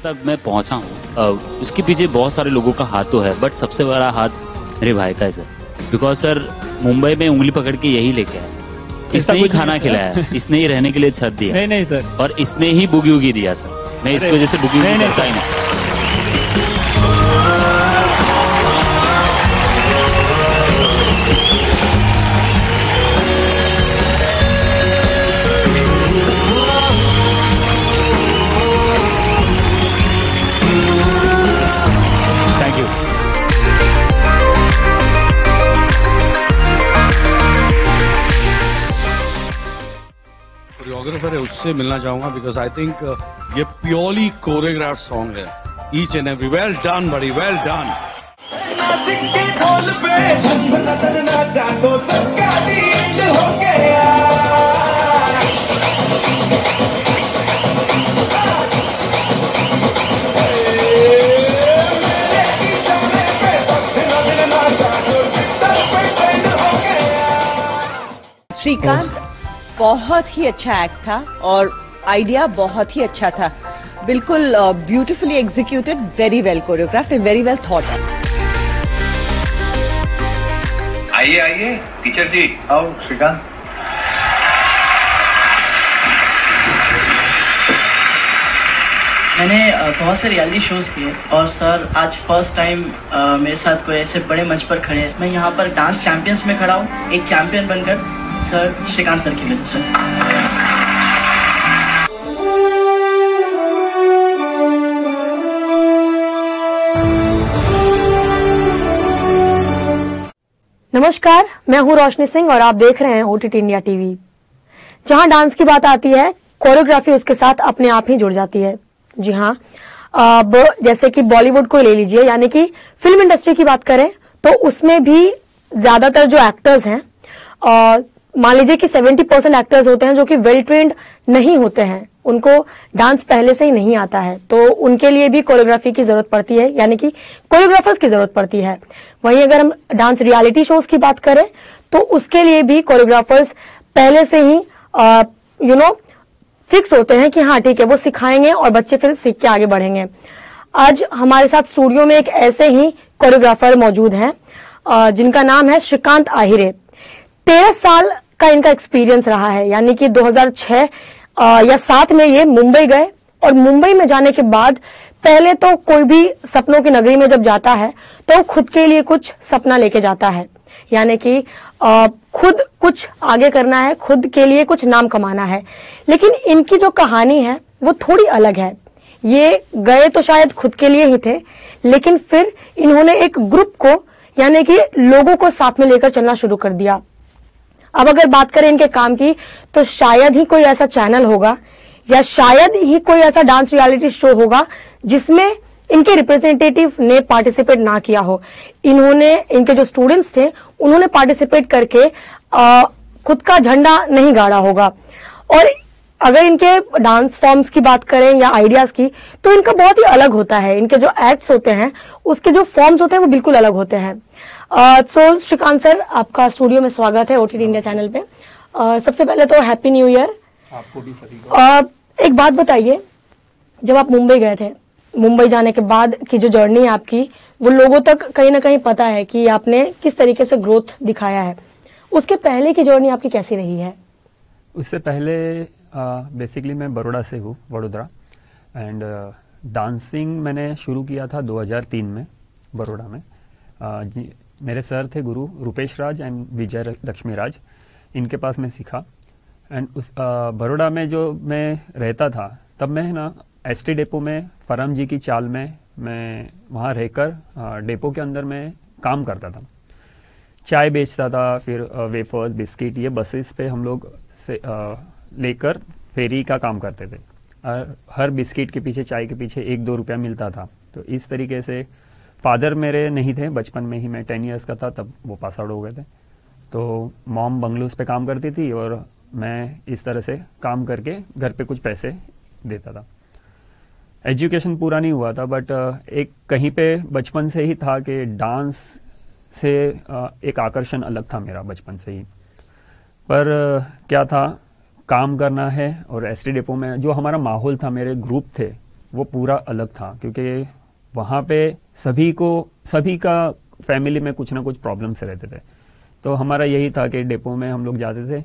तक मैं पहुंचा हूँ उसके पीछे बहुत सारे लोगों का हाथ तो है, बट सबसे बड़ा हाथ मेरे भाई का है सर। बिकॉज सर मुंबई में उंगली पकड़ के यही लेके आया, इसने ही खाना खिलाया, इसने ही रहने के लिए छत दिया। नहीं सर, और इसने ही बुगी उगी दिया सर। मैं इसकी वजह से बुगी उगी करता ही नहीं। कोरियोग्राफर है उससे मिलना चाहूंगा, बिकॉज आई थिंक ये प्योरली कोरियोग्राफ सॉन्ग है। Each and every well done बड़ी, वेल डन। श्रीकांत, बहुत ही अच्छा एक्ट था और आइडिया बहुत ही अच्छा था। बिल्कुल beautifully executed, very well choreographed and very well thought. आइए आइए टीचर जी, आओ श्रीकांत। मैंने बहुत से रियलिटी शोज किए और सर आज फर्स्ट टाइम मेरे साथ कोई ऐसे बड़े मंच पर खड़े हैं। मैं यहाँ पर डांस चैंपियंस में खड़ा हूँ, एक चैंपियन बनकर, सर श्रीकांत सर की वजह से। नमस्कार, मैं हूं रोशनी सिंह और आप देख रहे हैं ओटीटी इंडिया टीवी। जहां डांस की बात आती है, कोरियोग्राफी उसके साथ अपने आप ही जुड़ जाती है। जी हाँ, अब जैसे कि बॉलीवुड को ले लीजिए, यानी कि फिल्म इंडस्ट्री की बात करें तो उसमें भी ज्यादातर जो एक्टर्स हैं, मान लीजिए कि 70% एक्टर्स होते हैं जो कि वेल ट्रेंड नहीं होते हैं, उनको डांस पहले से ही नहीं आता है, तो उनके लिए भी कोरियोग्राफी की जरूरत पड़ती है, यानी कि कोरियोग्राफर्स की जरूरत पड़ती है। वहीं अगर हम डांस रियलिटी शोज की बात करें तो उसके लिए भी कोरियोग्राफर्स पहले से ही फिक्स होते हैं कि हाँ ठीक है, वो सिखाएंगे और बच्चे फिर सीख के आगे बढ़ेंगे। आज हमारे साथ स्टूडियो में एक ऐसे ही कोरियोग्राफर मौजूद हैं जिनका नाम है श्रीकांत आहिरे। 13 साल का इनका एक्सपीरियंस रहा है, यानी कि 2006 या 7 में ये मुंबई गए और मुंबई में जाने के बाद पहले तो कोई भी सपनों की नगरी में जब जाता है तो खुद के लिए कुछ सपना लेके जाता है, यानी कि खुद कुछ आगे करना है, खुद के लिए कुछ नाम कमाना है। लेकिन इनकी जो कहानी है वो थोड़ी अलग है। ये गए तो शायद खुद के लिए ही थे, लेकिन फिर इन्होंने एक ग्रुप को, यानी कि लोगों को साथ में लेकर चलना शुरू कर दिया। अब अगर बात करें इनके काम की तो शायद ही कोई ऐसा चैनल होगा या शायद ही कोई ऐसा डांस रियलिटी शो होगा जिसमें इनके रिप्रेजेंटेटिव ने पार्टिसिपेट ना किया हो। इन्होंने, इनके जो स्टूडेंट्स थे उन्होंने पार्टिसिपेट करके खुद का झंडा नहीं गाड़ा होगा। और अगर इनके डांस फॉर्म्स की बात करें या आइडियाज की तो इनका बहुत ही अलग होता है। इनके जो एक्ट्स होते हैं उसके जो फॉर्म्स होते हैं वो बिल्कुल अलग होते हैं। सो श्रीकांत सर, आपका स्टूडियो में स्वागत है ओटीटी इंडिया चैनल पे। सबसे पहले तो हैप्पी न्यू ईयर आपको भी सभी को। एक बात बताइए, जब आप मुंबई गए थे, मुंबई जाने के बाद की जो जर्नी है आपकी, वो लोगों तक कहीं ना कहीं पता है कि आपने किस तरीके से ग्रोथ दिखाया है। उसके पहले की जर्नी आपकी कैसी रही है? उससे पहले बेसिकली मैं बड़ौदा से हूँ, वडोदरा। एंड डांसिंग मैंने शुरू किया था 2003 में बड़ौदा में। मेरे सर थे गुरु रूपेश राज एंड विजय लक्ष्मी राज, इनके पास मैं सीखा। एंड उस बड़ौदा में जो मैं रहता था तब मैं ना एसटी डेपो में फराम जी की चाल में मैं वहाँ रहकर डेपो के अंदर मैं काम करता था, चाय बेचता था, फिर वेफर्स बिस्किट ये बसेस पे हम लोग से लेकर फेरी का काम करते थे। हर बिस्किट के पीछे, चाय के पीछे 1-2 रुपया मिलता था। तो इस तरीके से फादर मेरे नहीं थे, बचपन में ही मैं 10 ईयर्स का था तब वो पास आउट हो गए थे। तो मॉम बंगलोज पे काम करती थी और मैं इस तरह से काम करके घर पे कुछ पैसे देता था। एजुकेशन पूरा नहीं हुआ था, बट एक कहीं पे बचपन से ही था कि डांस से एक आकर्षण अलग था मेरा बचपन से ही। पर क्या था, काम करना है और एसटी डेपो में जो हमारा माहौल था, मेरे ग्रुप थे वो पूरा अलग था, क्योंकि वहाँ पे सभी का फैमिली में कुछ ना कुछ प्रॉब्लम्स रहते थे। तो हमारा यही था कि डिपो में हम लोग जाते थे,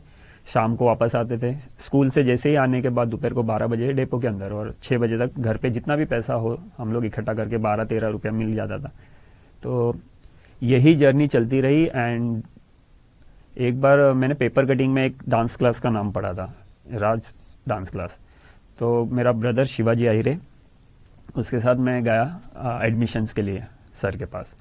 शाम को वापस आते थे स्कूल से, जैसे ही आने के बाद दोपहर को 12 बजे डिपो के अंदर, और 6 बजे तक घर पे जितना भी पैसा हो हम लोग इकट्ठा करके 12-13 रुपया मिल जाता था। तो यही जर्नी चलती रही। एंड एक बार मैंने पेपर कटिंग में एक डांस क्लास का नाम पढ़ा था, राज डांस क्लास। तो मेरा ब्रदर शिवाजी आहिरे, उसके साथ मैं गया एडमिशन्स के लिए सर के पास।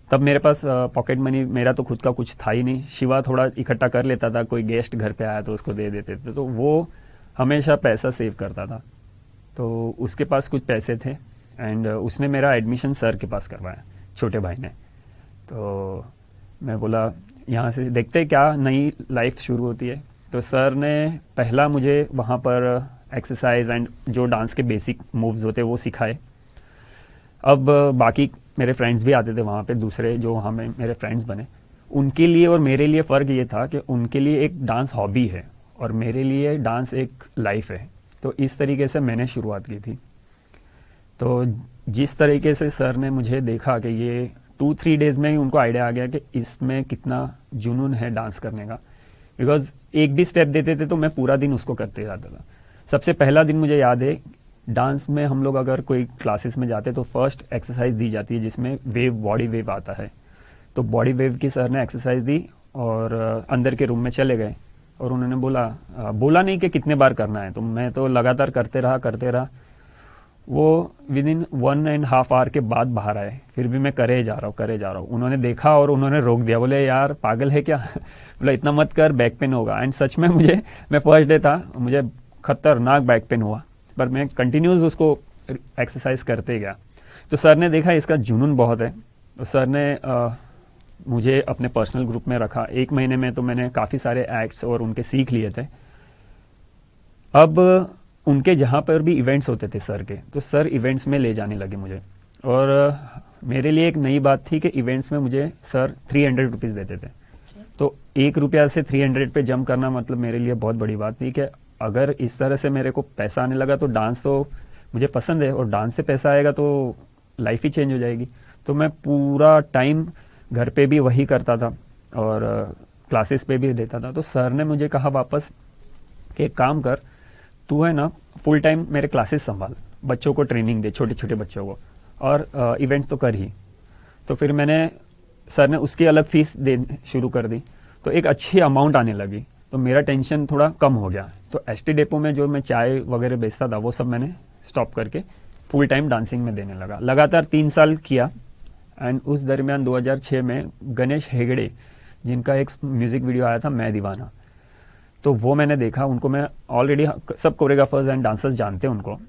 तब मेरे पास पॉकेट मनी मेरा तो खुद का कुछ था ही नहीं। शिवा थोड़ा इकट्ठा कर लेता था, कोई गेस्ट घर पे आया तो उसको दे देते थे, तो वो हमेशा पैसा सेव करता था। तो उसके पास कुछ पैसे थे एंड उसने मेरा एडमिशन सर के पास करवाया, छोटे भाई ने। तो मैं बोला यहाँ से देखते क्या नई लाइफ शुरू होती है। तो सर ने पहला मुझे वहाँ पर एक्सरसाइज एंड जो डांस के बेसिक मूव्स होते वो सिखाए। अब बाकी मेरे फ्रेंड्स भी आते थे वहाँ पे, दूसरे जो वहाँ में मेरे फ्रेंड्स बने, उनके लिए और मेरे लिए फ़र्क ये था कि उनके लिए एक डांस हॉबी है और मेरे लिए डांस एक लाइफ है। तो इस तरीके से मैंने शुरुआत की थी। तो जिस तरीके से सर ने मुझे देखा कि ये 2-3 डेज में ही उनको आइडिया आ गया कि इसमें कितना जुनून है डांस करने का, बिकॉज एक भी स्टेप देते थे तो मैं पूरा दिन उसको करते जाता था। सबसे पहला दिन मुझे याद है, डांस में हम लोग अगर कोई क्लासेस में जाते तो फर्स्ट एक्सरसाइज दी जाती है जिसमें वेव, बॉडी वेव आता है। तो बॉडी वेव की सर ने एक्सरसाइज दी और अंदर के रूम में चले गए और उन्होंने बोला नहीं कि कितने बार करना है। तो मैं तो लगातार करते रहा। वो विद इन 1.5 आवर के बाद बाहर आए, फिर भी मैं करे जा रहा हूँ। उन्होंने देखा और उन्होंने रोक दिया, बोले यार पागल है क्या बोला इतना मत कर, बैक पेन होगा। एंड सच में मैं फर्स्ट डे था, मुझे खतरनाक बैक पेन हुआ, पर मैं कंटिन्यूस उसको एक्सरसाइज करते गया। तो सर ने देखा इसका जुनून बहुत है, तो सर ने मुझे अपने पर्सनल ग्रुप में रखा। 1 महीने में तो मैंने काफ़ी सारे एक्ट्स और उनके सीख लिए थे। अब उनके जहाँ पर भी इवेंट्स होते थे सर के, तो सर इवेंट्स में ले जाने लगे मुझे। और मेरे लिए एक नई बात थी कि इवेंट्स में मुझे सर 300 रुपीज़ देते थे। तो 1 रुपया से 300 पे जंप करना मतलब मेरे लिए बहुत बड़ी बात थी कि अगर इस तरह से मेरे को पैसा आने लगा तो डांस तो मुझे पसंद है और डांस से पैसा आएगा तो लाइफ ही चेंज हो जाएगी। तो मैं पूरा टाइम घर पे भी वही करता था और क्लासेस पे भी देता था। तो सर ने मुझे कहा वापस कि एक काम कर, तू है ना फुल टाइम मेरे क्लासेस संभाल, बच्चों को ट्रेनिंग दे, छोटे छोटे बच्चों को, और इवेंट्स तो कर ही। तो फिर सर ने उसकी अलग फीस दे शुरू कर दी, तो एक अच्छी अमाउंट आने लगी, तो मेरा टेंशन थोड़ा कम हो गया। तो एसटी डेपो में जो मैं चाय वगैरह बेचता था वो सब मैंने स्टॉप करके फुल टाइम डांसिंग में देने लगा। लगातार 3 साल किया। एंड उस दरमियान 2006 में गणेश हेगड़े, जिनका एक म्यूजिक वीडियो आया था मैं दीवाना, तो वो मैंने देखा। उनको मैं ऑलरेडी सब कोरियोग्राफर्स एंड डांसर्स जानते हैं उनको,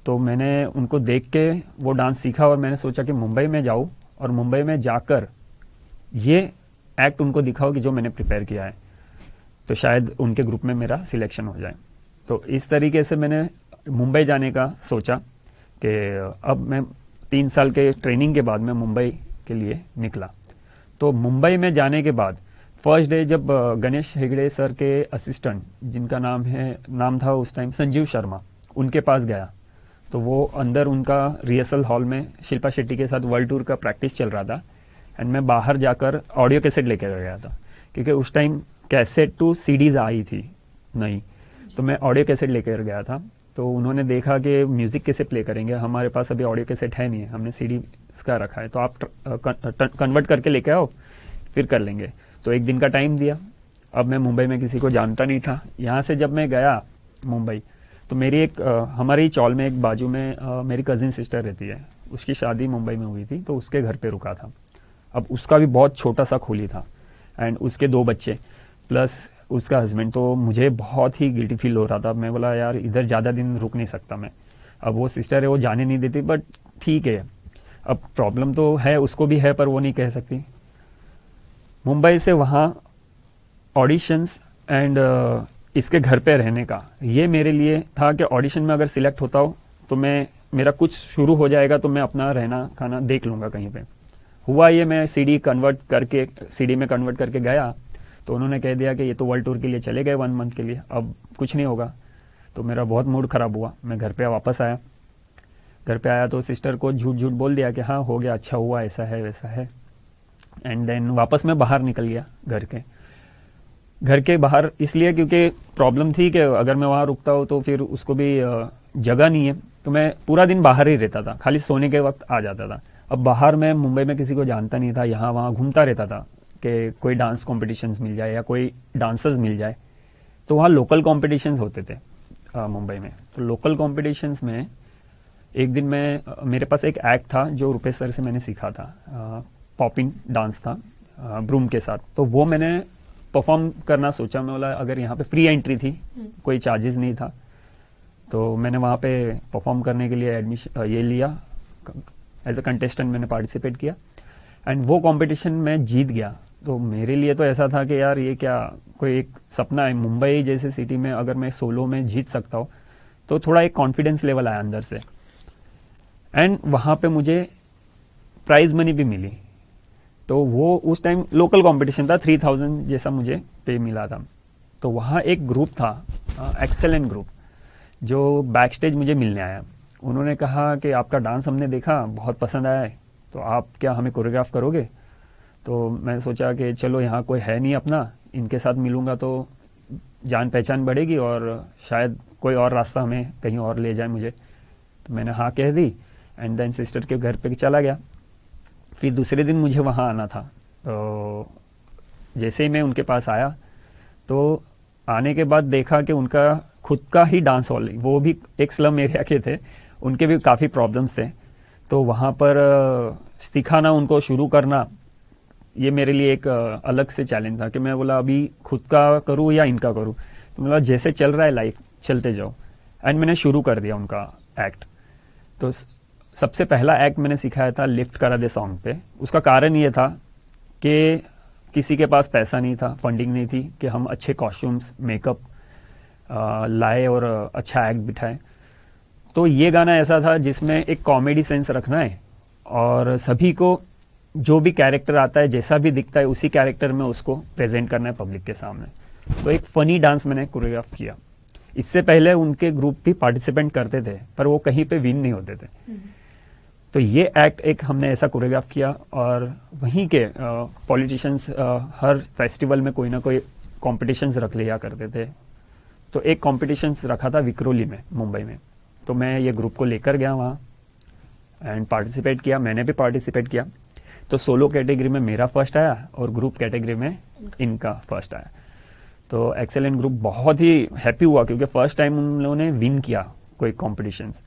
तो मैंने उनको देख के वो डांस सीखा और मैंने सोचा कि मुंबई में जाऊँ और मुंबई में जाकर ये एक्ट उनको दिखाओ कि जो मैंने प्रिपेयर किया है, तो शायद उनके ग्रुप में मेरा सिलेक्शन हो जाए। तो इस तरीके से मैंने मुंबई जाने का सोचा कि अब मैं 3 साल के ट्रेनिंग के बाद मैं मुंबई के लिए निकला। तो मुंबई में जाने के बाद फर्स्ट डे जब गणेश हेगड़े सर के असिस्टेंट, जिनका नाम था उस टाइम संजीव शर्मा, उनके पास गया, तो वो अंदर उनका रिहर्सल हॉल में शिल्पा शेट्टी के साथ वर्ल्ड टूर का प्रैक्टिस चल रहा था। एंड मैं बाहर जाकर ऑडियो कैसेट लेकर गया था, क्योंकि उस टाइम कैसेट टू सीडीज आई थी नहीं, तो मैं ऑडियो कैसेट लेकर गया था। तो उन्होंने देखा कि म्यूज़िक कैसे प्ले करेंगे, हमारे पास अभी ऑडियो कैसेट है नहीं है, हमने सीडी का रखा है, तो आप कन्वर्ट करके लेके आओ फिर कर लेंगे। तो 1 दिन का टाइम दिया। अब मैं मुंबई में किसी को जानता नहीं था। यहाँ से जब मैं गया मुंबई, तो मेरी हमारे ही चौल में एक बाजू में मेरी कज़िन सिस्टर रहती है, उसकी शादी मुंबई में हुई थी, तो उसके घर पे रुका था। अब उसका भी बहुत छोटा सा खोली था एंड उसके 2 बच्चे प्लस उसका हस्बैंड, तो मुझे बहुत ही गिल्टी फील हो रहा था। मैं बोला यार इधर ज़्यादा दिन रुक नहीं सकता मैं। अब वो सिस्टर है, वो जाने नहीं देती, बट ठीक है, अब प्रॉब्लम तो है, उसको भी है, पर वो नहीं कह सकती। मुंबई से वहाँ ऑडिशंस एंड इसके घर पे रहने का, ये मेरे लिए था कि ऑडिशन में अगर सिलेक्ट होता हो तो मेरा कुछ शुरू हो जाएगा, तो मैं अपना रहना खाना देख लूँगा कहीं पे। हुआ ये, मैं सीडी में कन्वर्ट करके गया, तो उन्होंने कह दिया कि ये तो वर्ल्ड टूर के लिए चले गए 1 मंथ के लिए, अब कुछ नहीं होगा। तो मेरा बहुत मूड ख़राब हुआ, मैं घर पे वापस आया। घर पे आया तो सिस्टर को झूठ झूठ बोल दिया कि हाँ हो गया, अच्छा हुआ, ऐसा है वैसा है। एंड देन वापस मैं बाहर निकल गया घर के बाहर, इसलिए क्योंकि प्रॉब्लम थी कि अगर मैं वहाँ रुकता हूँ तो फिर उसको भी जगह नहीं है, तो मैं पूरा दिन बाहर ही रहता था, खाली सोने के वक्त आ जाता था। अब बाहर मैं मुंबई में किसी को जानता नहीं था, यहाँ वहाँ घूमता रहता था कि कोई डांस कॉम्पिटिशन्स मिल जाए या कोई डांसर्स मिल जाए। तो वहाँ लोकल कॉम्पिटिशन्स होते थे मुंबई में। तो लोकल कॉम्पिटिशन्स में एक दिन मेरे पास एक एक्ट था जो रुपेश सर से मैंने सीखा था, पॉपिंग डांस था ब्रूम के साथ। तो वो मैंने परफॉर्म करना सोचा। मैं बोला अगर यहाँ पे फ्री एंट्री थी, कोई चार्जेस नहीं था, तो मैंने वहाँ पे परफॉर्म करने के लिए एडमिशन ये लिया, एज अ कंटेस्टेंट मैंने पार्टिसिपेट किया एंड वो कंपटीशन में जीत गया। तो मेरे लिए तो ऐसा था कि यार ये क्या कोई एक सपना है, मुंबई जैसे सिटी में अगर मैं सोलो में जीत सकता हूँ तो थोड़ा एक कॉन्फिडेंस लेवल आया अंदर से। एंड वहाँ पे मुझे प्राइज मनी भी मिली। तो वो उस टाइम लोकल कंपटीशन था, 3000 जैसा मुझे पे मिला था। तो वहाँ एक ग्रुप था, एक्सेलेंट ग्रुप, जो बैक स्टेज मुझे मिलने आया। उन्होंने कहा कि आपका डांस हमने देखा, बहुत पसंद आया है, तो आप क्या हमें कोरियोग्राफ करोगे? तो मैं सोचा कि चलो यहाँ कोई है नहीं अपना, इनके साथ मिलूंगा तो जान पहचान बढ़ेगी और शायद कोई और रास्ता हमें कहीं और ले जाए मुझे। तो मैंने हाँ कह दी एंड देन सिस्टर के घर पे चला गया। फिर दूसरे दिन मुझे वहाँ आना था। तो जैसे ही मैं उनके पास आया तो आने के बाद देखा कि उनका खुद का ही डांस हॉल, वो भी एक स्लम एरिया के थे, उनके भी काफ़ी प्रॉब्लम्स थे। तो वहाँ पर सिखाना, उनको शुरू करना, ये मेरे लिए एक अलग से चैलेंज था कि मैं बोला अभी खुद का करूँ या इनका करूँ। तो मतलब जैसे चल रहा है लाइफ चलते जाओ। एंड मैंने शुरू कर दिया उनका एक्ट। तो सबसे पहला एक्ट मैंने सिखाया था लिफ्ट करा दे सॉन्ग पे। उसका कारण ये था कि किसी के पास पैसा नहीं था, फंडिंग नहीं थी कि हम अच्छे कॉस्ट्यूम्स, मेकअप लाए और अच्छा एक्ट बिठाए। तो ये गाना ऐसा था जिसमें एक कॉमेडी सेंस रखना है और सभी को जो भी कैरेक्टर आता है, जैसा भी दिखता है, उसी कैरेक्टर में उसको प्रेजेंट करना है पब्लिक के सामने। तो एक फनी डांस मैंने कोरियोग्राफ किया। इससे पहले उनके ग्रुप भी पार्टिसिपेंट करते थे पर वो कहीं पे विन नहीं होते थे। तो ये एक्ट एक हमने ऐसा कोरियोग्राफ किया और वहीं के पॉलिटिशियंस हर फेस्टिवल में कोई ना कोई कॉम्पिटिशन्स रख लिया करते थे। तो एक कॉम्पिटिशन्स रखा था विक्रोली में, मुंबई में। तो मैं ये ग्रुप को लेकर गया वहाँ एंड पार्टिसिपेट किया। मैंने भी पार्टिसिपेट किया। तो सोलो कैटेगरी में मेरा फर्स्ट आया और ग्रुप कैटेगरी में इनका फर्स्ट आया। तो एक्सेलेंट ग्रुप बहुत ही हैप्पी हुआ क्योंकि फर्स्ट टाइम उन लोगों ने विन किया कोई कॉम्पिटिशन्स।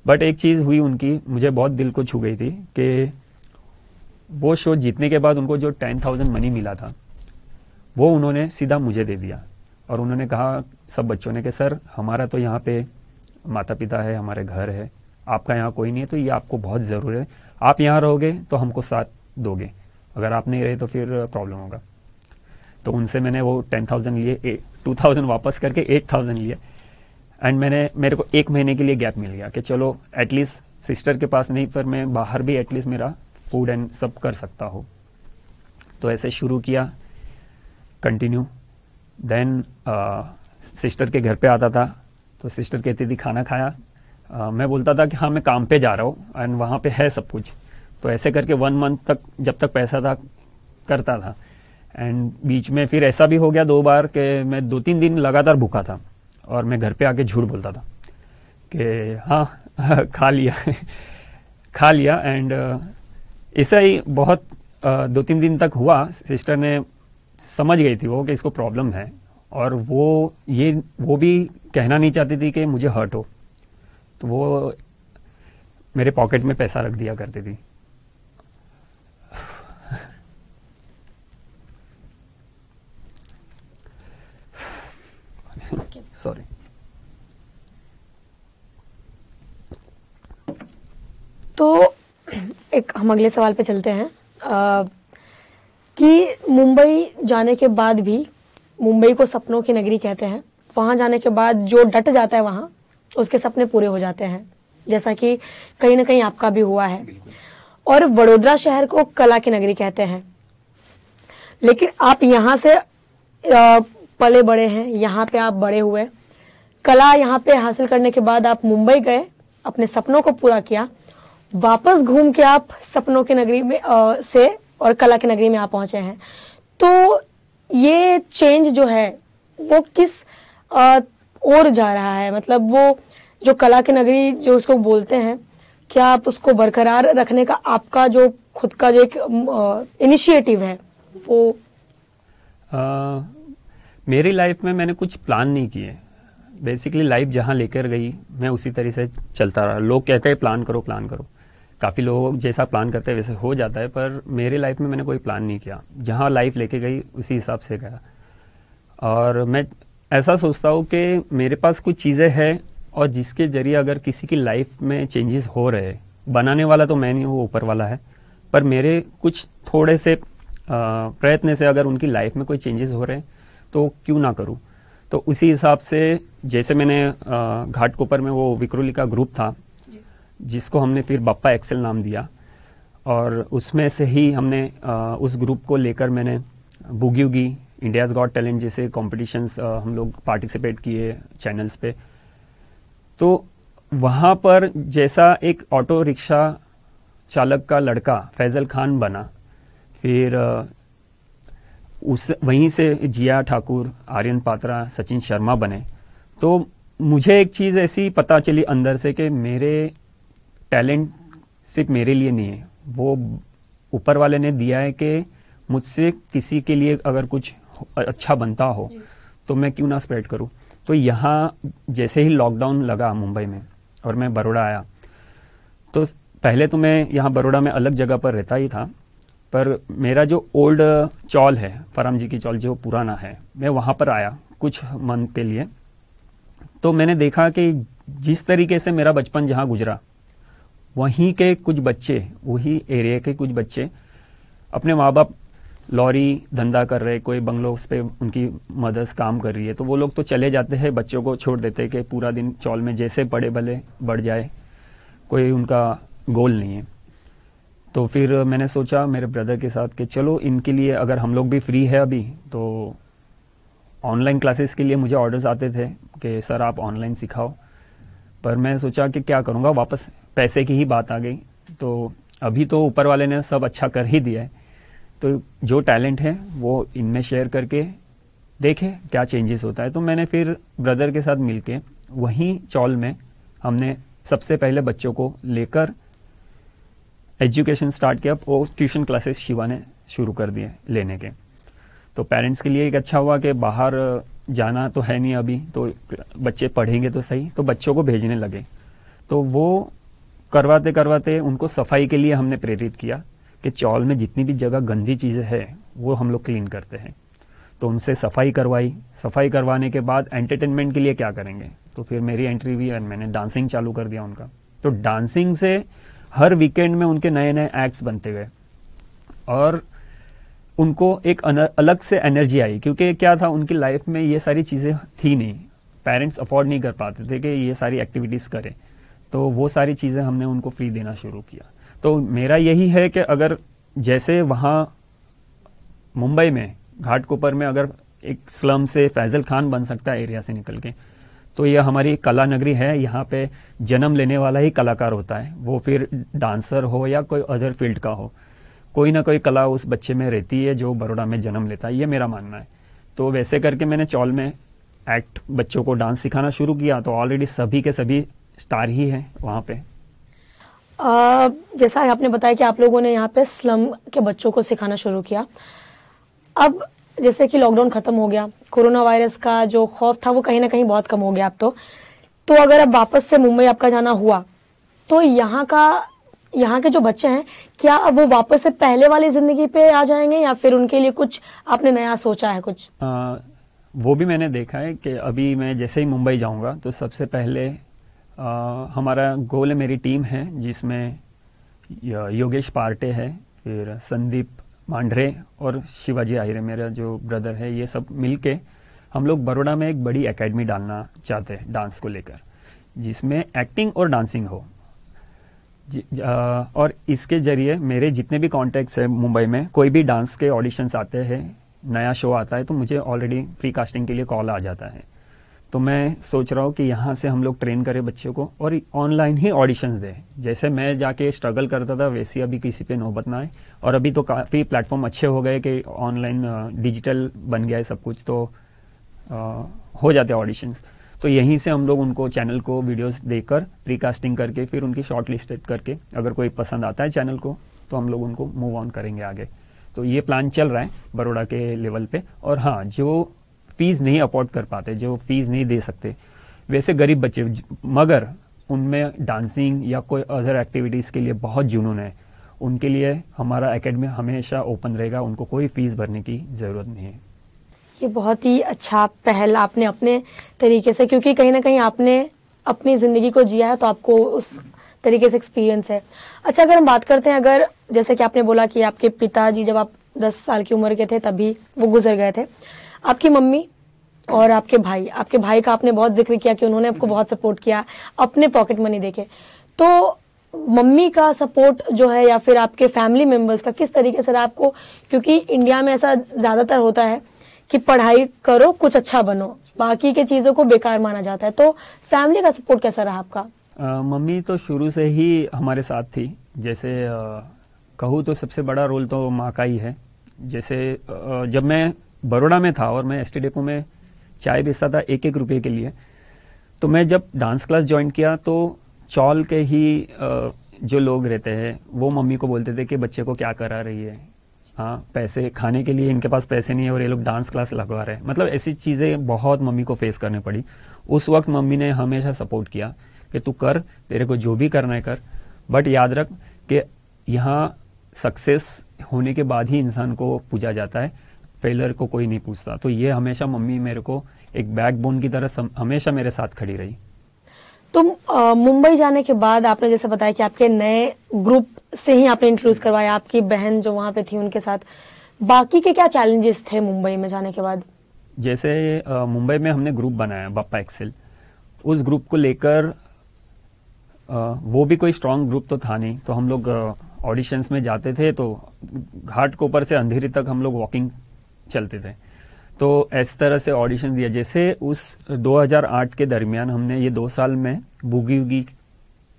बट एक चीज़ हुई उनकी, मुझे बहुत दिल को छू गई थी कि वो शो जीतने के बाद उनको जो 10,000 मनी मिला था वो उन्होंने सीधा मुझे दे दिया। और उन्होंने कहा सब बच्चों ने कि सर हमारा तो यहाँ पे माता पिता है, हमारे घर है, आपका यहाँ कोई नहीं है, तो ये आपको बहुत ज़रूरी है। आप यहाँ रहोगे तो हमको साथ दोगे, अगर आप नहीं रहे तो फिर प्रॉब्लम होगा। तो उनसे मैंने वो 10,000 लिए, 2,000 वापस करके 8,000 लिए। एंड मेरे को 1 महीने के लिए गैप मिल गया कि चलो एटलीस्ट सिस्टर के पास नहीं पर मैं बाहर भी एटलीस्ट मेरा फूड एंड सब कर सकता हूँ। तो ऐसे शुरू किया, कंटिन्यू। देन सिस्टर के घर पे आता था तो सिस्टर कहती थी खाना खाया। मैं बोलता था कि हाँ मैं काम पे जा रहा हूँ एंड वहाँ पे है सब कुछ। तो ऐसे करके 1 मंथ तक जब तक पैसा था करता था। एंड बीच में फिर ऐसा भी हो गया 2 बार कि मैं 2-3 दिन लगातार भूखा था और मैं घर पे आके झूठ बोलता था कि हाँ खा लिया। एंड ऐसा ही बहुत 2-3 दिन तक हुआ। सिस्टर ने समझ गई थी वो कि इसको प्रॉब्लम है और वो भी कहना नहीं चाहती थी कि मुझे हर्ट हो। तो वो मेरे पॉकेट में पैसा रख दिया करती थी। सॉरी। तो एक हम अगले सवाल पे चलते हैं कि मुंबई जाने के बाद भी, मुंबई को सपनों की नगरी कहते हैं, वहां जाने के बाद जो डट जाता है वहां उसके सपने पूरे हो जाते हैं, जैसा कि कहीं ना कहीं आपका भी हुआ है। और वडोदरा शहर को कला की नगरी कहते हैं, लेकिन आप यहाँ से पले बड़े हैं, यहाँ पे आप बड़े हुए, कला यहाँ पे हासिल करने के बाद आप मुंबई गए अपने सपनों को पूरा किया, वापस घूम के आप सपनों की नगरी में से और कला की नगरी में आप पहुंचे हैं। तो ये चेंज जो है वो किस ओर जा रहा है, मतलब वो जो कला की नगरी जो उसको बोलते हैं, क्या आप उसको बरकरार रखने का आपका जो खुद का जो एक इनिशिएटिव है वो? मेरी लाइफ में मैंने कुछ प्लान नहीं किए। बेसिकली लाइफ जहाँ लेकर गई मैं उसी तरह से चलता रहा। लोग कहते हैं प्लान करो प्लान करो, काफ़ी लोग जैसा प्लान करते हैं वैसे हो जाता है, पर मेरे लाइफ में मैंने कोई प्लान नहीं किया। जहाँ लाइफ लेके गई उसी हिसाब से गया। और मैं ऐसा सोचता हूँ कि मेरे पास कुछ चीज़ें हैं और जिसके जरिए अगर किसी की लाइफ में चेंजेस हो रहे, बनाने वाला तो मैं नहीं हूँ, वो ऊपर वाला है, पर मेरे कुछ थोड़े से प्रयत्न से अगर उनकी लाइफ में कोई चेंजेस हो रहे हैं तो क्यों ना करूँ। तो उसी हिसाब से जैसे मैंने घाटकोपर में वो विक्रोली का ग्रुप था जिसको हमने फिर बप्पा एक्सेल नाम दिया, और उसमें से ही हमने उस ग्रुप को लेकर मैंने boogie woogie, India's got talent जैसे कॉम्पिटिशन्स हम लोग पार्टिसिपेट किए चैनल्स पे। तो वहाँ पर जैसा एक ऑटो रिक्शा चालक का लड़का फैजल खान बना, फिर उस वहीं से जिया ठाकुर, आर्यन पात्रा, सचिन शर्मा बने, तो मुझे एक चीज़ ऐसी पता चली अंदर से कि मेरे टैलेंट सिर्फ मेरे लिए नहीं है, वो ऊपर वाले ने दिया है कि मुझसे किसी के लिए अगर कुछ अच्छा बनता हो तो मैं क्यों ना स्प्रेड करूं। तो यहाँ जैसे ही लॉकडाउन लगा मुंबई में और मैं बड़ौदा आया, तो पहले तो मैं यहाँ बड़ौदा में अलग जगह पर रहता ही था, पर मेरा जो ओल्ड चौल है, फराम जी की चौल जो पुराना है, मैं वहाँ पर आया कुछ मंथ के लिए। तो मैंने देखा कि जिस तरीके से मेरा बचपन जहाँ गुजरा, वहीं के कुछ बच्चे, वही एरिया के कुछ बच्चे अपने माँ बाप लॉरी धंधा कर रहे, कोई बंगलोस पे उनकी मदर्स काम कर रही है, तो वो लोग तो चले जाते हैं, बच्चों को छोड़ देते हैं कि पूरा दिन चौल में जैसे पड़े भले बढ़ जाए, कोई उनका गोल नहीं है। तो फिर मैंने सोचा मेरे ब्रदर के साथ कि चलो इनके लिए अगर हम लोग भी फ्री है अभी, तो ऑनलाइन क्लासेस के लिए मुझे ऑर्डर्स आते थे कि सर आप ऑनलाइन सिखाओ, पर मैं सोचा कि क्या करूँगा, वापस पैसे की ही बात आ गई। तो अभी तो ऊपर वाले ने सब अच्छा कर ही दिया है, तो जो टैलेंट है वो इनमें शेयर करके देखे क्या चेंजेस होता है। तो मैंने फिर ब्रदर के साथ मिलके वहीं चौल में हमने सबसे पहले बच्चों को लेकर एजुकेशन स्टार्ट किया। वो ट्यूशन क्लासेस शिवा ने शुरू कर दिए लेने के। तो पेरेंट्स के लिए एक अच्छा हुआ कि बाहर जाना तो है नहीं अभी, तो बच्चे पढ़ेंगे तो सही, तो बच्चों को भेजने लगे। तो वो करवाते करवाते उनको सफाई के लिए हमने प्रेरित किया कि चौल में जितनी भी जगह गंदी चीज़ें हैं वो हम लोग क्लीन करते हैं। तो उनसे सफाई करवाई, सफाई करवाने के बाद एंटरटेनमेंट के लिए क्या करेंगे, तो फिर मेरी एंट्री हुई और मैंने डांसिंग चालू कर दिया उनका। तो डांसिंग से हर वीकेंड में उनके नए नए एक्ट्स बनते गए और उनको एक अलग से एनर्जी आई, क्योंकि क्या था उनकी लाइफ में ये सारी चीज़ें थी नहीं, पेरेंट्स अफोर्ड नहीं कर पाते थे कि ये सारी एक्टिविटीज़ करें। तो वो सारी चीज़ें हमने उनको फ्री देना शुरू किया। तो मेरा यही है कि अगर जैसे वहाँ मुंबई में घाटकोपर में अगर एक स्लम से फैजल खान बन सकता है एरिया से निकल के, तो ये हमारी कला नगरी है। यहाँ पे जन्म लेने वाला ही कलाकार होता है, वो फिर डांसर हो या कोई अदर फील्ड का हो, कोई ना कोई कला उस बच्चे में रहती है जो बड़ौदा में जन्म लेता है, ये मेरा मानना है। तो वैसे करके मैंने चौल में एक्ट बच्चों को डांस सिखाना शुरू किया, तो ऑलरेडी सभी के सभी स्टार ही हैं वहाँ पे। जैसा आपने बताया कि आप लोगों ने यहाँ पे स्लम के बच्चों को सिखाना शुरू किया। अब जैसे कि लॉकडाउन खत्म हो गया, कोरोना वायरस का जो खौफ था वो कहीं ना कहीं बहुत कम हो गया अब तो अगर अब वापस से मुंबई आपका जाना हुआ, तो यहाँ के जो बच्चे हैं, क्या अब वो वापस से पहले वाली जिंदगी पे आ जाएंगे या फिर उनके लिए कुछ आपने नया सोचा है कुछ? वो भी मैंने देखा है कि अभी मैं जैसे ही मुंबई जाऊँगा तो सबसे पहले हमारा गोल है, मेरी टीम है जिसमें योगेश पार्टे है, फिर संदीप मांढरे और शिवाजी आहिरे मेरा जो ब्रदर है, ये सब मिलके हम लोग बड़ौदा में एक बड़ी एकेडमी डालना चाहते हैं डांस को लेकर, जिसमें एक्टिंग और डांसिंग हो। और इसके जरिए मेरे जितने भी कॉन्टैक्ट्स हैं मुंबई में, कोई भी डांस के ऑडिशंस आते हैं, नया शो आता है, तो मुझे ऑलरेडी प्री कास्टिंग के लिए कॉल आ जाता है। तो मैं सोच रहा हूँ कि यहाँ से हम लोग ट्रेन करें बच्चों को और ऑनलाइन ही ऑडिशंस दें। जैसे मैं जाके स्ट्रगल करता था वैसे अभी किसी पे नौबत ना आए। और अभी तो काफ़ी प्लेटफॉर्म अच्छे हो गए कि ऑनलाइन डिजिटल बन गया है सब कुछ, तो हो जाते हैं ऑडिशंस। तो यहीं से हम लोग उनको चैनल को वीडियोस देकर प्रीकास्टिंग करके फिर उनकी शॉर्ट लिस्टेड करके अगर कोई पसंद आता है चैनल को तो हम लोग उनको मूव ऑन करेंगे आगे। तो ये प्लान चल रहा है बड़ौदा के लेवल पे। और हाँ, जो फीस नहीं अफोर्ड कर पाते, जो फीस नहीं दे सकते, वैसे गरीब बच्चे मगर उनमें डांसिंग या कोई अदर एक्टिविटीज़ के लिए बहुत जुनून है, उनके लिए हमारा एकेडमी हमेशा ओपन रहेगा, उनको कोई फीस भरने की ज़रूरत नहीं है। ये बहुत ही अच्छा पहल आपने अपने तरीके से, क्योंकि कहीं ना कहीं आपने अपनी ज़िंदगी को जिया है तो आपको उस तरीके से एक्सपीरियंस है। अच्छा, अगर हम बात करते हैं, अगर जैसे कि आपने बोला कि आपके पिताजी जब आप 10 साल की उम्र के थे तभी वो गुजर गए थे, आपकी मम्मी और आपके भाई का आपने बहुत जिक्र किया कि उन्होंने आपको बहुत सपोर्ट किया अपने पॉकेट मनी देके, तो मम्मी का सपोर्ट जो है या फिर आपके फैमिली मेंबर्स का किस तरीके से रहा आपको? क्योंकि इंडिया में ऐसा ज्यादातर होता है कि पढ़ाई करो, कुछ अच्छा बनो, बाकी के चीजों को बेकार माना जाता है। तो फैमिली का सपोर्ट कैसा रहा आपका? मम्मी तो शुरू से ही हमारे साथ थी। जैसे कहूँ तो सबसे बड़ा रोल तो माँ का ही है। जैसे जब मैं बड़ौदा में था और मैं एसटी डेपो में चाय बेचता था 1-1 रुपये के लिए, तो मैं जब डांस क्लास ज्वाइन किया तो चौल के ही जो लोग रहते हैं वो मम्मी को बोलते थे कि बच्चे को क्या करा रही है, हाँ पैसे खाने के लिए इनके पास पैसे नहीं है और ये लोग डांस क्लास लगवा रहे हैं। मतलब ऐसी चीज़ें बहुत मम्मी को फेस करने पड़ी। उस वक्त मम्मी ने हमेशा सपोर्ट किया कि तू कर, तेरे को जो भी करना है कर, बट याद रख कि यहाँ सक्सेस होने के बाद ही इंसान को पूजा जाता है, फेलियर को कोई नहीं पूछता। तो ये हमेशा मम्मी मेरे को एक बैकबोन की तरह हमेशा मेरे साथ खड़ी रही। तो मुंबई जाने के बाद आपने जैसे बताया कि आपके नए ग्रुप से ही आपने इंट्रोड्यूस करवाया, आपकी बहन जो वहां पे थी उनके साथ, बाकी के क्या चैलेंजेस थे मुंबई में जाने के बाद? जैसे मुंबई में हमने ग्रुप बनाया बप्पा एक्सेल, उस ग्रुप को लेकर वो भी कोई स्ट्रांग ग्रुप तो था नहीं, तो हम लोग ऑडिशंस में जाते थे तो घाट के ऊपर से अंधेरी तक हम लोग वॉकिंग चलते थे। तो इस तरह से ऑडिशन दिया। जैसे उस 2008 के दरमियान हमने ये 2 साल में बूगी वूगी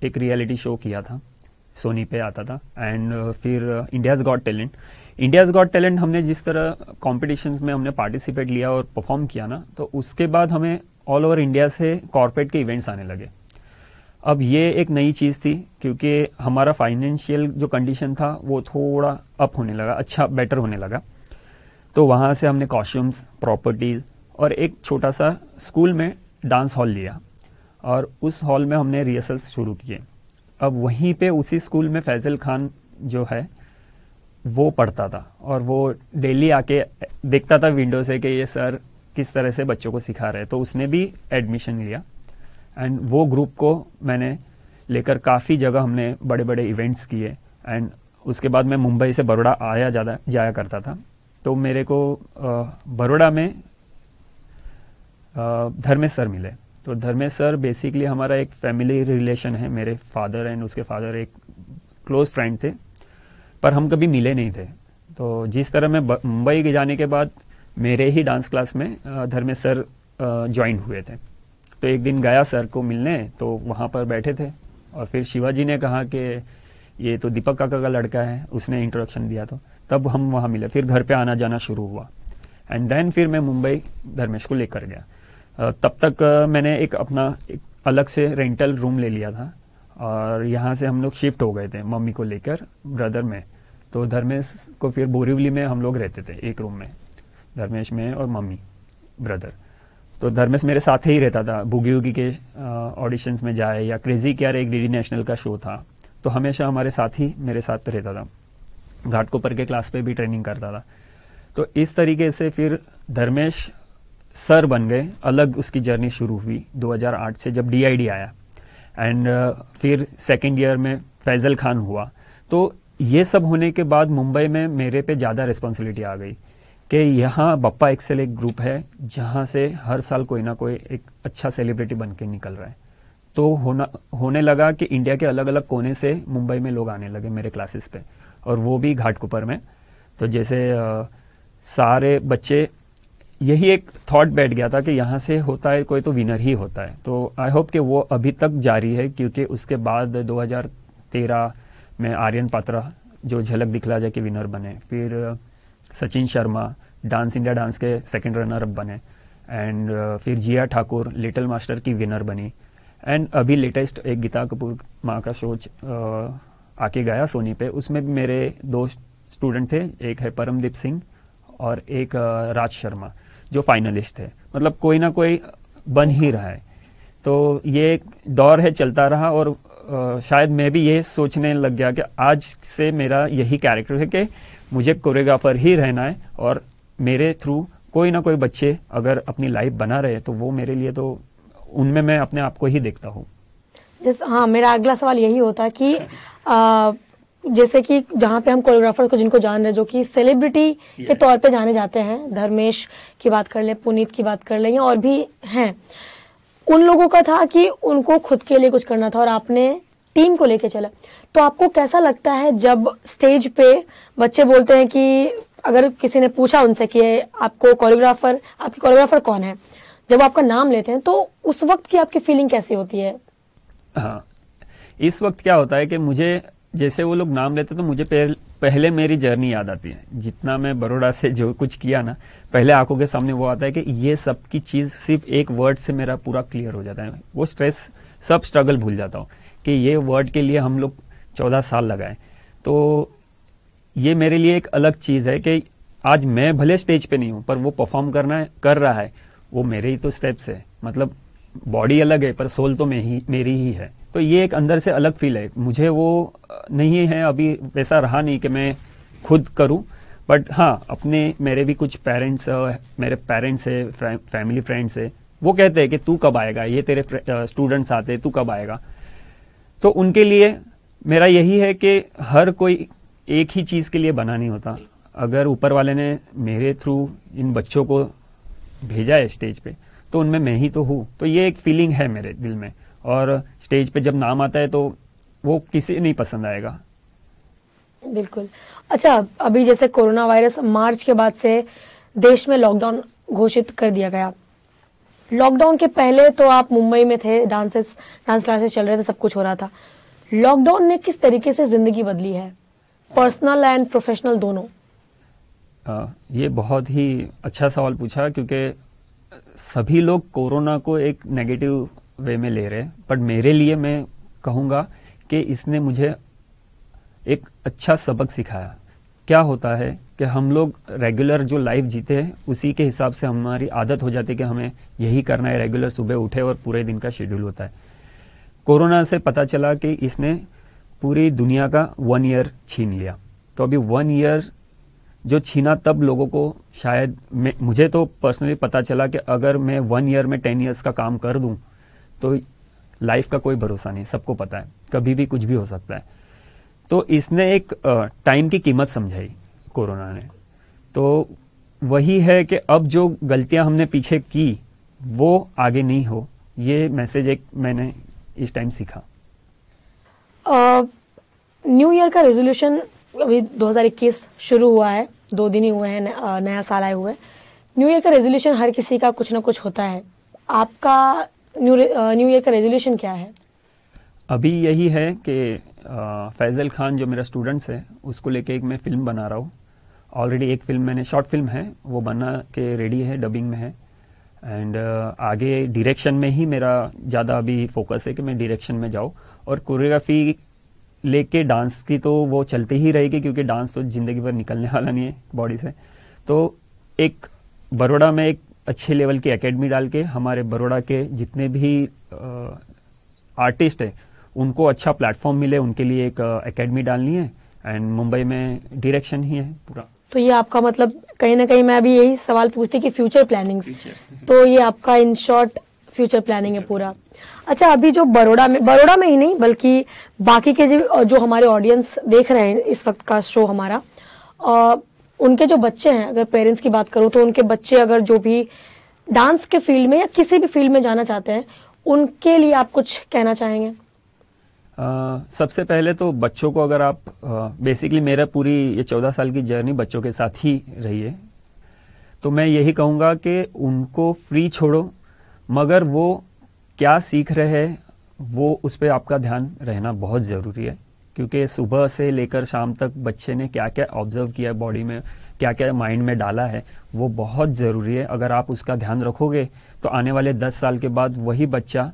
एक रियलिटी शो किया था, सोनी पे आता था, एंड फिर इंडियाज़ गॉट टैलेंट हमने जिस तरह कॉम्पिटिशन्स में हमने पार्टिसिपेट लिया और परफॉर्म किया ना, तो उसके बाद हमें ऑल ओवर इंडिया से कॉर्पोरेट के इवेंट्स आने लगे। अब ये एक नई चीज़ थी क्योंकि हमारा फाइनेंशियल जो कंडीशन था वो थोड़ा अप होने लगा, अच्छा बेटर होने लगा। तो वहाँ से हमने कॉस्ट्यूम्स, प्रॉपर्टीज और एक छोटा सा स्कूल में डांस हॉल लिया और उस हॉल में हमने रिहर्सल्स शुरू किए। अब वहीं पे उसी स्कूल में फैजल खान जो है वो पढ़ता था और वो डेली आके देखता था विंडो से कि ये सर किस तरह से बच्चों को सिखा रहे हैं। तो उसने भी एडमिशन लिया एंड वो ग्रुप को मैंने लेकर काफ़ी जगह हमने बड़े बड़े इवेंट्स किए। एंड उसके बाद मैं मुंबई से बड़ौदा जाया करता था। तो मेरे को बड़ौदा में धर्मेश सर मिले। तो धर्मेश सर बेसिकली हमारा एक फैमिली रिलेशन है, मेरे फादर एंड उसके फादर एक क्लोज फ्रेंड थे, पर हम कभी मिले नहीं थे। तो जिस तरह मैं मुंबई जाने के बाद मेरे ही डांस क्लास में धर्मेश सर ज्वाइन हुए थे। तो एक दिन गया सर को मिलने, तो वहाँ पर बैठे थे और फिर शिवाजी ने कहा कि ये तो दीपक काका का लड़का है, उसने इंट्रोडक्शन दिया। तो तब हम वहाँ मिले, फिर घर पे आना जाना शुरू हुआ एंड देन फिर मैं मुंबई धर्मेश को लेकर गया। तब तक मैंने एक अलग से रेंटल रूम ले लिया था और यहाँ से हम लोग शिफ्ट हो गए थे मम्मी को लेकर ब्रदर में। तो धर्मेश को फिर बोरीवली में हम लोग रहते थे एक रूम में, धर्मेश में और मम्मी ब्रदर। तो धर्मेश मेरे साथ ही रहता था, बूगी वूगी के ऑडिशंस में जाए या क्रेजी क्यार एक डीडी नेशनल का शो था, तो हमेशा हमारे साथ ही मेरे साथ रहता था। घाटकोपर के क्लास पे भी ट्रेनिंग करता था। तो इस तरीके से फिर धर्मेश सर बन गए, अलग उसकी जर्नी शुरू हुई 2008 से जब DID आया एंड फिर सेकेंड ईयर में फैजल खान हुआ। तो ये सब होने के बाद मुंबई में मेरे पे ज़्यादा रिस्पॉन्सिबिलिटी आ गई कि यहाँ बप्पा एक्सेल एक ग्रुप है जहाँ से हर साल कोई ना कोई एक अच्छा सेलिब्रिटी बन के निकल रहा है। तो होने लगा कि इंडिया के अलग अलग कोने से मुंबई में लोग आने लगे मेरे क्लासेस पे, और वो भी घाटकोपर में। तो जैसे सारे बच्चे यही एक थॉट बैठ गया था कि यहाँ से होता है कोई तो विनर ही होता है। तो आई होप कि वो अभी तक जारी है, क्योंकि उसके बाद 2013 में आर्यन पात्रा जो झलक दिखला जाए के विनर बने, फिर Sachin Sharma dance India dance के सेकंड रनर अप बने, एंड फिर जिया ठाकुर लिटिल मास्टर की विनर बनी, एंड अभी लेटेस्ट एक गीता कपूर माँ का शो आके गया सोनी पे, उसमें भी मेरे 2 स्टूडेंट थे, एक है परमदीप सिंह और एक राज शर्मा जो फाइनलिस्ट थे। मतलब कोई ना कोई बन ही रहा है। तो ये एक दौर है, चलता रहा, और शायद मैं भी ये सोचने लग गया कि आज से मेरा यही कैरेक्टर है कि मुझे कोरियोग्राफर ही रहना है, और मेरे थ्रू कोई ना कोई बच्चे अगर अपनी लाइफ बना रहे तो वो मेरे लिए, तो उनमें मैं अपने आप को ही देखता हूँ। हाँ, मेरा अगला सवाल यही होता कि जैसे कि जहाँ पे हम कोरियोग्राफर को जिनको जान रहे हैं, जो कि सेलिब्रिटी के तौर पे जाने जाते हैं, धर्मेश की बात कर लें, पुनीत की बात कर लें, और भी हैं, उन लोगों का था कि उनको खुद के लिए कुछ करना था और आपने टीम को लेके चला। तो आपको कैसा लगता है जब स्टेज पे बच्चे बोलते हैं कि अगर किसी ने पूछा उनसे कि आपकी कोरियोग्राफर कौन है, जब आपका नाम लेते हैं तो उस वक्त की आपकी फीलिंग कैसी होती है? हाँ, इस वक्त क्या होता है कि मुझे जैसे वो लोग नाम लेते तो मुझे पहले मेरी जर्नी याद आती है। जितना मैं बड़ौदा से जो कुछ किया ना, पहले आंखों के सामने वो आता है कि ये सब की चीज सिर्फ एक वर्ड से मेरा पूरा क्लियर हो जाता है। वो स्ट्रेस, सब स्ट्रगल भूल जाता हूँ कि ये वर्ड के लिए हम लोग 14 साल लगाए। तो ये मेरे लिए एक अलग चीज है कि आज मैं भले स्टेज पे नहीं हूँ, पर वो परफॉर्म कर रहा है, वो मेरे ही तो स्टेप्स है। मतलब बॉडी अलग है पर सोल तो मेरी ही है। तो ये एक अंदर से अलग फील है। मुझे वो नहीं है, अभी वैसा रहा नहीं कि मैं खुद करूं, बट हाँ, मेरे भी कुछ मेरे पेरेंट्स है, फैमिली फ्रेंड्स है, वो कहते हैं कि तू कब आएगा, ये तेरे स्टूडेंट्स आते हैं, तू कब आएगा। तो उनके लिए मेरा यही है कि हर कोई एक ही चीज के लिए बना नहीं होता। अगर ऊपर वाले ने मेरे थ्रू इन बच्चों को भेजा है स्टेज पे, तो उनमें मैं ही तो हूँ। तो ये एक फीलिंग है मेरे दिल में, और स्टेज पे जब नाम आता है तो वो किसी नहीं पसंद आएगा। बिल्कुल। अच्छा, अभी जैसे कोरोना वायरस मार्च के बाद से देश में लॉकडाउन घोषित कर दिया गया। लॉकडाउन के पहले तो आप मुंबई में थे, डांस क्लासेस चल रहे थे, सब कुछ हो रहा था। लॉकडाउन ने किस तरीके से जिंदगी बदली है, पर्सनल एंड प्रोफेशनल दोनों? ये बहुत ही अच्छा सवाल पूछा, क्योंकि सभी लोग कोरोना को एक नेगेटिव वे में ले रहे हैं, बट मेरे लिए मैं कहूँगा कि इसने मुझे एक अच्छा सबक सिखाया। क्या होता है कि हम लोग रेगुलर जो लाइफ जीते हैं उसी के हिसाब से हमारी आदत हो जाती है कि हमें यही करना है, रेगुलर सुबह उठे और पूरे दिन का शेड्यूल होता है। कोरोना से पता चला कि इसने पूरी दुनिया का 1 ईयर छीन लिया। तो अभी 1 ईयर जो छीना, तब लोगों को शायद मुझे तो पर्सनली पता चला कि अगर मैं 1 ईयर में 10 ईयर्स का काम कर दूं तो लाइफ का कोई भरोसा नहीं, सबको पता है, कभी भी कुछ भी हो सकता है। तो इसने एक टाइम की कीमत समझाई कोरोना ने। तो वही है कि अब जो गलतियां हमने पीछे की वो आगे नहीं हो, ये मैसेज एक मैंने इस टाइम सीखा। न्यू ईयर का रेजोल्यूशन अभी 2021 शुरू हुआ है, 2 दिन ही हुए हैं, नया साल आए हुए। न्यू ईयर का रेजोल्यूशन हर किसी का कुछ ना कुछ होता है। आपका न्यू ईयर का रेजोल्यूशन क्या है? अभी यही है कि फैजल खान जो मेरा स्टूडेंट्स है उसको लेके एक मैं फिल्म बना रहा हूँ। ऑलरेडी एक फिल्म मैंने, शॉर्ट फिल्म है, वो बना के रेडी है, डबिंग में है। एंड आगे डायरेक्शन में ही मेरा ज़्यादा अभी फोकस है कि मैं डायरेक्शन में जाऊँ। और कोरियोग्राफी लेके डांस की तो वो चलती ही रहेगी, क्योंकि डांस तो जिंदगी भर निकलने वाला नहीं है बॉडी से। तो एक बड़ौदा में एक अच्छे लेवल की एकेडमी डाल के हमारे बड़ौदा के जितने भी आर्टिस्ट है उनको अच्छा प्लेटफॉर्म मिले, उनके लिए एक एकेडमी डालनी है। एंड मुंबई में डायरेक्शन ही है पूरा। तो ये आपका मतलब कहीं ना कहीं मैं अभी यही सवाल पूछती कि फ्यूचर प्लानिंग, तो ये आपका इन शॉर्ट फ्यूचर प्लानिंग है पूरा। अच्छा, अभी जो बड़ौदा में ही नहीं बल्कि बाकी के जो हमारे ऑडियंस देख रहे हैं इस वक्त का शो हमारा, उनके जो बच्चे हैं, अगर पेरेंट्स की बात करूं तो उनके बच्चे अगर जो भी डांस के फील्ड में या किसी भी फील्ड में जाना चाहते हैं, उनके लिए आप कुछ कहना चाहेंगे? सबसे पहले तो बच्चों को अगर आप बेसिकली मेरा पूरी ये 14 साल की जर्नी बच्चों के साथ ही रही है। तो मैं यही कहूँगा कि उनको फ्री छोड़ो, मगर वो क्या सीख रहे हैं वो उस पर आपका ध्यान रहना बहुत ज़रूरी है, क्योंकि सुबह से लेकर शाम तक बच्चे ने क्या क्या ऑब्जर्व किया है, बॉडी में क्या क्या माइंड में डाला है, वो बहुत ज़रूरी है। अगर आप उसका ध्यान रखोगे तो आने वाले 10 साल के बाद वही बच्चा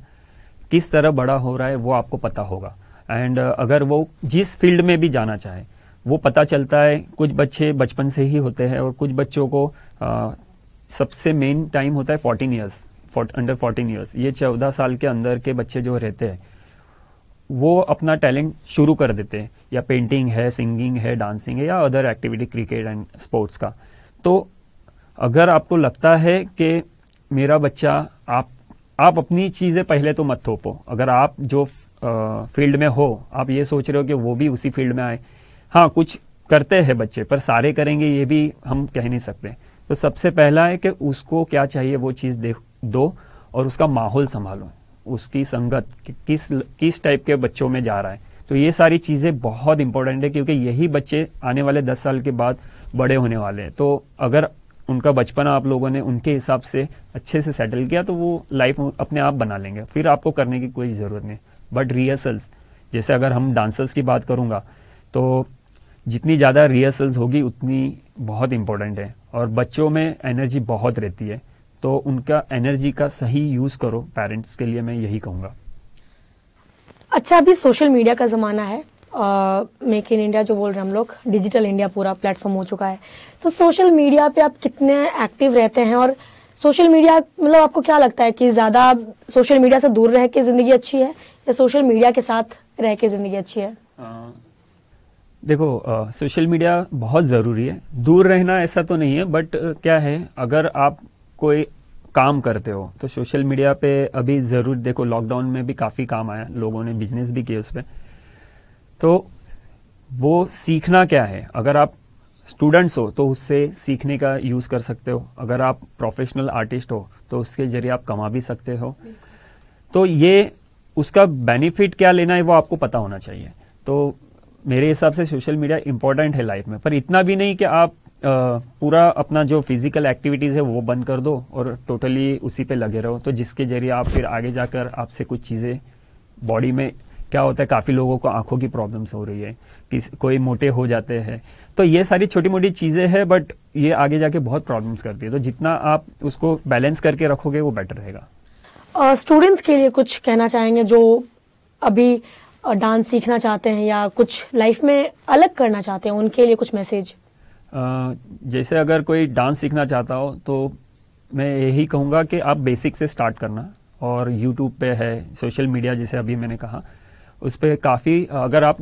किस तरह बड़ा हो रहा है वो आपको पता होगा। एंड अगर वो जिस फील्ड में भी जाना चाहे वो पता चलता है। कुछ बच्चे बचपन से ही होते हैं और कुछ बच्चों को सबसे मेन टाइम होता है 14 ईयर्स, अंडर 14 ईयर्स। ये 14 साल के अंदर के बच्चे जो रहते हैं वो अपना टैलेंट शुरू कर देते हैं, या पेंटिंग है, सिंगिंग है, डांसिंग है, या other activity, cricket and sports का। तो अगर आपको लगता है कि मेरा बच्चा, आप अपनी चीज़ें पहले तो मत थोपो। अगर आप जो फील्ड में हो आप ये सोच रहे हो कि वो भी उसी फील्ड में आए, हाँ कुछ करते हैं बच्चे पर सारे करेंगे ये भी हम कह नहीं सकते। तो सबसे पहला है कि उसको क्या चाहिए वो चीज़ दो और उसका माहौल संभालो, उसकी संगत किस टाइप के बच्चों में जा रहा है। तो ये सारी चीज़ें बहुत इंपॉर्टेंट है, क्योंकि यही बच्चे आने वाले 10 साल के बाद बड़े होने वाले हैं। तो अगर उनका बचपना आप लोगों ने उनके हिसाब से अच्छे से सेटल किया तो वो लाइफ अपने आप बना लेंगे, फिर आपको करने की कोई ज़रूरत नहीं। बट रिहर्सल्स, जैसे अगर हम डांसर्स की बात करूँगा तो जितनी ज़्यादा रिहर्सल्स होगी उतनी बहुत इंपॉर्टेंट है। और बच्चों में एनर्जी बहुत रहती है, तो उनका एनर्जी का सही यूज़ करो। पेरेंट्स के लिए मैं यही कहूँगा। अच्छा, अभी सोशल मीडिया का ज़माना है, मेक इन इंडिया जो बोल रहे हैं हम लोग, डिजिटल इंडिया पूरा प्लेटफॉर्म हो चुका है। तो सोशल मीडिया पे आप कितने एक्टिव रहते हैं, और सोशल मीडिया मतलब आपको क्या लगता है कि ज़्यादा सोशल मीडिया से दूर रह के ज़िंदगी अच्छी है या सोशल मीडिया के साथ रह के ज़िंदगी अच्छी है? देखो, सोशल मीडिया बहुत ज़रूरी है, दूर रहना ऐसा तो नहीं है। बट क्या है, अगर आप कोई काम करते हो तो सोशल मीडिया पे अभी ज़रूर देखो, लॉकडाउन में भी काफ़ी काम आया, लोगों ने बिजनेस भी किए उस पर। तो वो सीखना क्या है, अगर आप स्टूडेंट्स हो तो उससे सीखने का यूज़ कर सकते हो। अगर आप प्रोफेशनल आर्टिस्ट हो तो उसके ज़रिए आप कमा भी सकते हो। तो ये उसका बेनिफिट क्या लेना है वो आपको पता होना चाहिए। तो मेरे हिसाब से सोशल मीडिया इंपॉर्टेंट है लाइफ में, पर इतना भी नहीं कि आप पूरा अपना जो फिजिकल एक्टिविटीज़ है वो बंद कर दो और टोटली उसी पे लगे रहो। तो जिसके जरिए आप फिर आगे जाकर आपसे कुछ चीज़ें बॉडी में क्या होता है, काफ़ी लोगों को आंखों की प्रॉब्लम्स हो रही है, कोई मोटे हो जाते हैं। तो ये सारी छोटी मोटी चीज़ें हैं, बट ये आगे जाके बहुत प्रॉब्लम्स करती है। तो जितना आप उसको बैलेंस करके रखोगे वो बेटर रहेगा। स्टूडेंट्स के लिए कुछ कहना चाहेंगे जो अभी डांस सीखना चाहते हैं या कुछ लाइफ में अलग करना चाहते हैं, उनके लिए कुछ मैसेज? जैसे अगर कोई डांस सीखना चाहता हो तो मैं यही कहूँगा कि आप बेसिक से स्टार्ट करना। और यूट्यूब पे है, सोशल मीडिया जैसे अभी मैंने कहा, उस पर काफ़ी, अगर आप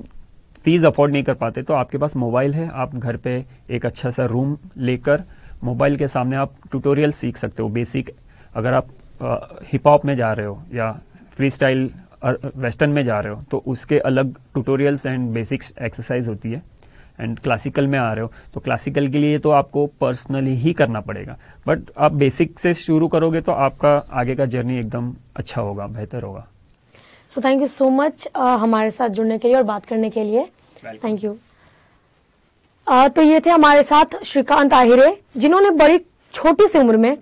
फीस अफोर्ड नहीं कर पाते तो आपके पास मोबाइल है, आप घर पे एक अच्छा सा रूम लेकर मोबाइल के सामने आप ट्यूटोरियल सीख सकते हो बेसिक। अगर आप हिप हॉप में जा रहे हो या फ्री स्टाइल वेस्टर्न में जा रहे हो तो उसके अलग ट्यूटोरियल्स एंड बेसिक एक्सरसाइज होती है। एंड क्लासिकल में आ रहे हो तो क्लासिकल के लिए तो आपको पर्सनली ही करना पड़ेगा, बट आप बेसिक से शुरू करोगे तो आपका आगे का जर्नी एकदम अच्छा होगा, बेहतर होगा। So thank you so much हमारे साथ जुड़ने के लिए और बात करने के लिए। Thank you. तो ये थे हमारे साथ श्रीकांत आहिरे, जिन्होंने बड़ी छोटी सी उम्र में,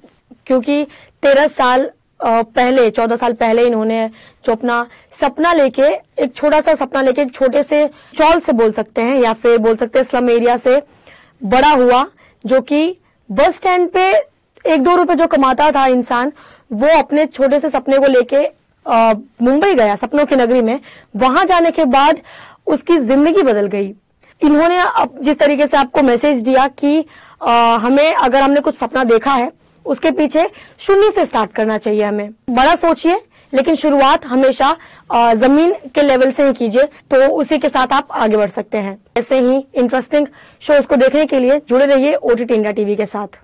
क्योंकि 13 साल पहले, 14 साल पहले इन्होंने जो अपना सपना लेके, एक छोटा सा सपना लेके, एक छोटे से चौल से बोल सकते हैं या फिर बोल सकते हैं स्लम एरिया से बड़ा हुआ, जो कि बस स्टैंड पे 1-2 रुपए जो कमाता था इंसान, वो अपने छोटे से सपने को लेके मुंबई गया, सपनों की नगरी में। वहां जाने के बाद उसकी जिंदगी बदल गई। इन्होंने जिस तरीके से आपको मैसेज दिया कि हमें, अगर हमने कुछ सपना देखा है, उसके पीछे शून्य से स्टार्ट करना चाहिए। हमें बड़ा सोचिए, लेकिन शुरुआत हमेशा जमीन के लेवल से ही कीजिए, तो उसी के साथ आप आगे बढ़ सकते हैं। ऐसे ही इंटरेस्टिंग शोज को देखने के लिए जुड़े रहिए OTT इंडिया टीवी के साथ।